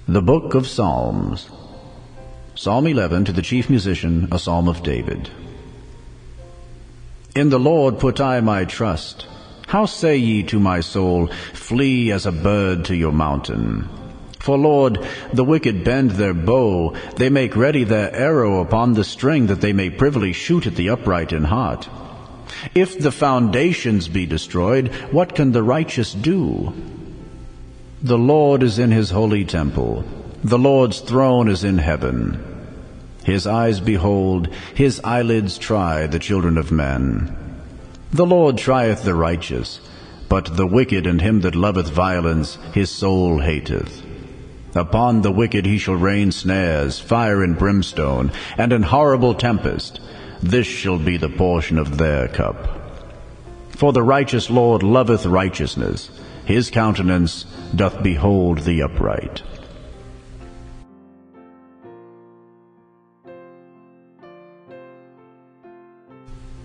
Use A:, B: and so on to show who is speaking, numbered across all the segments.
A: The Book of Psalms. Psalm 11, to the chief musician, a psalm of David. In the Lord put I my trust. How say ye to my soul, Flee as a bird to your mountain? For, Lord, the wicked bend their bow, they make ready their arrow upon the string, that they may privily shoot at the upright in heart. If the foundations be destroyed, what can the righteous do? The Lord is in his holy temple. The Lord's throne is in heaven. His eyes behold, his eyelids try the children of men. The Lord trieth the righteous, but the wicked and him that loveth violence his soul hateth. Upon the wicked he shall rain snares, fire and brimstone, and an horrible tempest. This shall be the portion of their cup. For the righteous Lord loveth righteousness. His countenance doth behold the upright.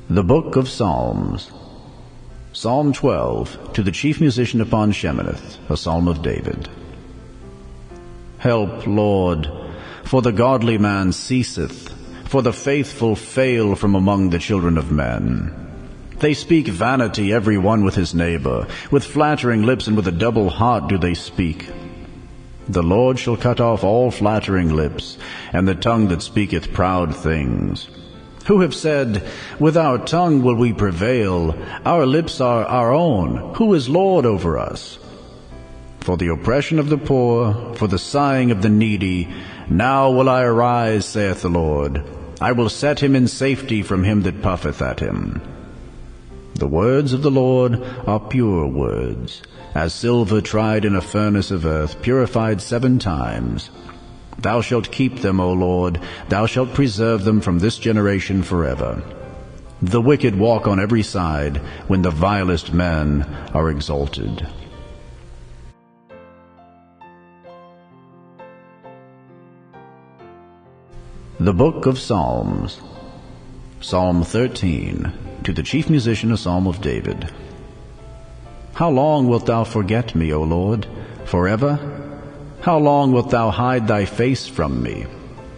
A: The Book of Psalms. Psalm 12, to the chief musician upon Sheminith, a psalm of David. Help, Lord, for the godly man ceaseth, for the faithful fail from among the children of men. They speak vanity every one with his neighbor. With flattering lips and with a double heart do they speak. The Lord shall cut off all flattering lips, and the tongue that speaketh proud things. Who have said, With our tongue will we prevail, our lips are our own, who is Lord over us? For the oppression of the poor, for the sighing of the needy, now will I arise, saith the Lord. I will set him in safety from him that puffeth at him. The words of the Lord are pure words, as silver tried in a furnace of earth, purified 7 times. Thou shalt keep them, O Lord, thou shalt preserve them from this generation forever. The wicked walk on every side, when the vilest men are exalted. The Book of Psalms. Psalm 13, to the chief musician, a psalm of David. How long wilt thou forget me, O Lord? Forever? How long wilt thou hide thy face from me?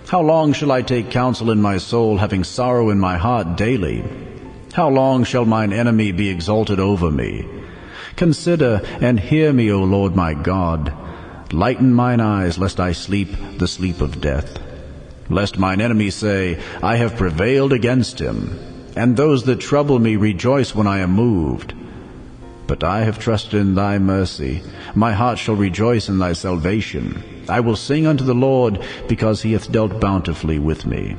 A: How long shall I take counsel in my soul, having sorrow in my heart daily? How long shall mine enemy be exalted over me? Consider and hear me, O Lord my God. Lighten mine eyes, lest I sleep the sleep of death. Lest mine enemies say, I have prevailed against him, and those that trouble me rejoice when I am moved. But I have trusted in thy mercy. My heart shall rejoice in thy salvation. I will sing unto the Lord, because he hath dealt bountifully with me.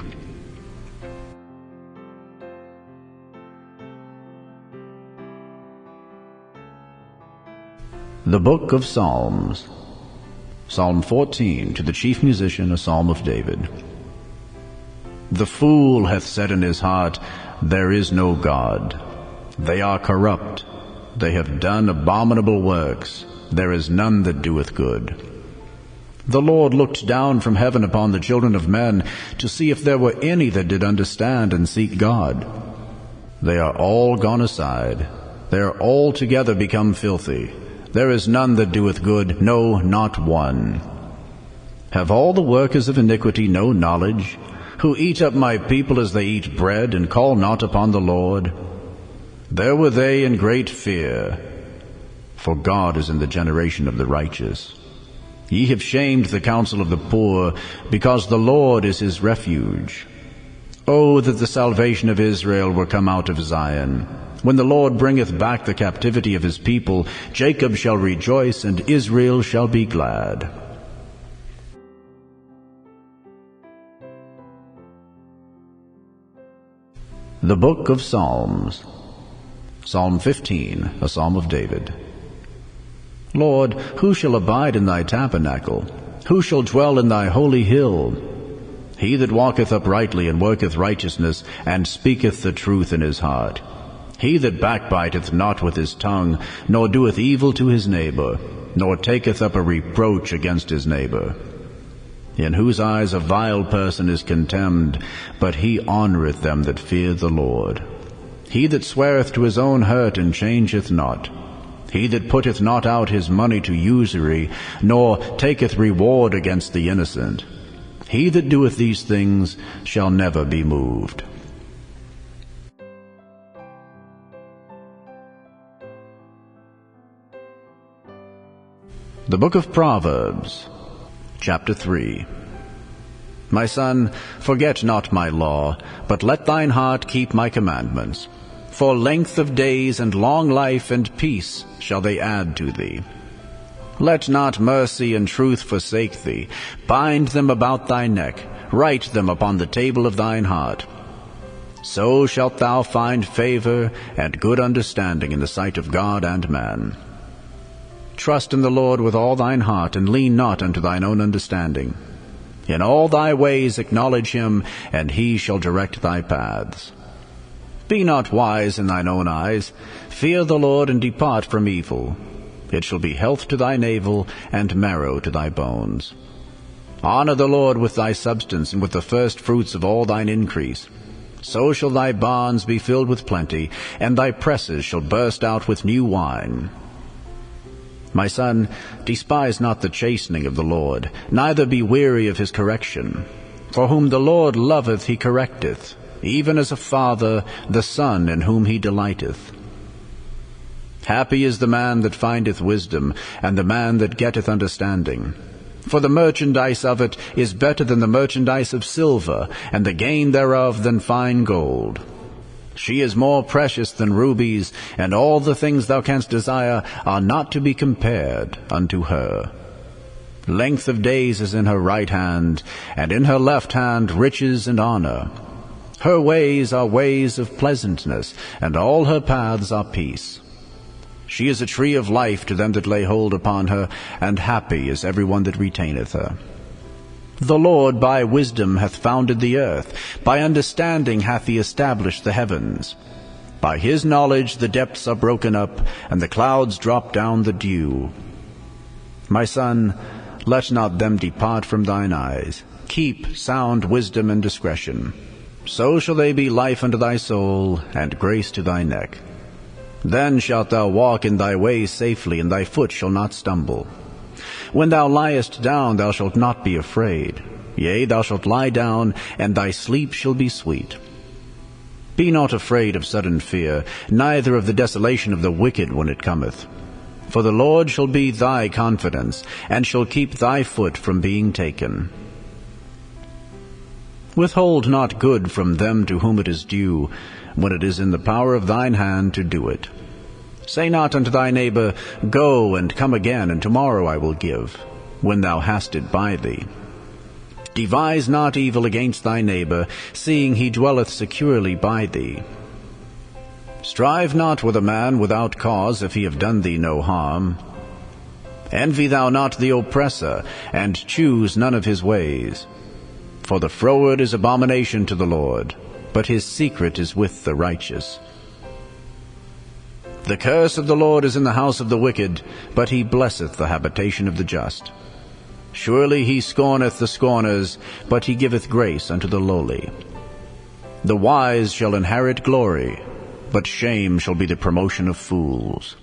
A: The Book of Psalms. Psalm 14, to the chief musician, a psalm of David. The fool hath said in his heart, There is no God. They are corrupt. They have done abominable works. There is none that doeth good. The Lord looked down from heaven upon the children of men, to see if there were any that did understand and seek God. They are all gone aside. They are altogether become filthy. There is none that doeth good, no, not one. Have all the workers of iniquity no knowledge, who eat up my people as they eat bread, and call not upon the Lord? There were they in great fear, for God is in the generation of the righteous. Ye have shamed the counsel of the poor, because the Lord is his refuge. Oh, that the salvation of Israel were come out of Zion! When the Lord bringeth back the captivity of his people, Jacob shall rejoice, and Israel shall be glad. The Book of Psalms. Psalm 15, a psalm of David. Lord, who shall abide in thy tabernacle? Who shall dwell in thy holy hill? He that walketh uprightly and worketh righteousness, and speaketh the truth in his heart. He that backbiteth not with his tongue, nor doeth evil to his neighbor, nor taketh up a reproach against his neighbor. In whose eyes a vile person is contemned, but he honoureth them that fear the Lord. He that sweareth to his own hurt and changeth not, He that putteth not out his money to usury, nor taketh reward against the innocent, he that doeth these things shall never be moved. The Book of Proverbs, chapter 3. My son, forget not my law, but let thine heart keep my commandments. For length of days and long life and peace shall they add to thee. Let not mercy and truth forsake thee. Bind them about thy neck. Write them upon the table of thine heart. So shalt thou find favor and good understanding in the sight of God and man. Trust in the Lord with all thine heart, and lean not unto thine own understanding. In all thy ways acknowledge him, and he shall direct thy paths. Be not wise in thine own eyes. Fear the Lord, and depart from evil. It shall be health to thy navel, and marrow to thy bones. Honor the Lord with thy substance, and with the first fruits of all thine increase. So shall thy barns be filled with plenty, and thy presses shall burst out with new wine. My son, despise not the chastening of the Lord, neither be weary of his correction. For whom the Lord loveth he correcteth, even as a father the son in whom he delighteth. Happy is the man that findeth wisdom, and the man that getteth understanding. For the merchandise of it is better than the merchandise of silver, and the gain thereof than fine gold. She is more precious than rubies, and all the things thou canst desire are not to be compared unto her. Length of days is in her right hand, and in her left hand riches and honor. Her ways are ways of pleasantness, and all her paths are peace. She is a tree of life to them that lay hold upon her, and happy is every one that retaineth her. The Lord by wisdom hath founded the earth, by understanding hath he established the heavens. By his knowledge the depths are broken up, and the clouds drop down the dew. My son, let not them depart from thine eyes. Keep sound wisdom and discretion. So shall they be life unto thy soul, and grace to thy neck. Then shalt thou walk in thy ways safely, and thy foot shall not stumble. When thou liest down, thou shalt not be afraid. Yea, thou shalt lie down, and thy sleep shall be sweet. Be not afraid of sudden fear, neither of the desolation of the wicked when it cometh. For the Lord shall be thy confidence, and shall keep thy foot from being taken. Withhold not good from them to whom it is due, when it is in the power of thine hand to do it. Say not unto thy neighbor, Go and come again, and tomorrow I will give, when thou hast it by thee. Devise not evil against thy neighbor, seeing he dwelleth securely by thee. Strive not with a man without cause, if he have done thee no harm. Envy thou not the oppressor, and choose none of his ways. For the froward is abomination to the Lord, but his secret is with the righteous. The curse of the Lord is in the house of the wicked, but he blesseth the habitation of the just. Surely he scorneth the scorners, but he giveth grace unto the lowly. The wise shall inherit glory, but shame shall be the promotion of fools.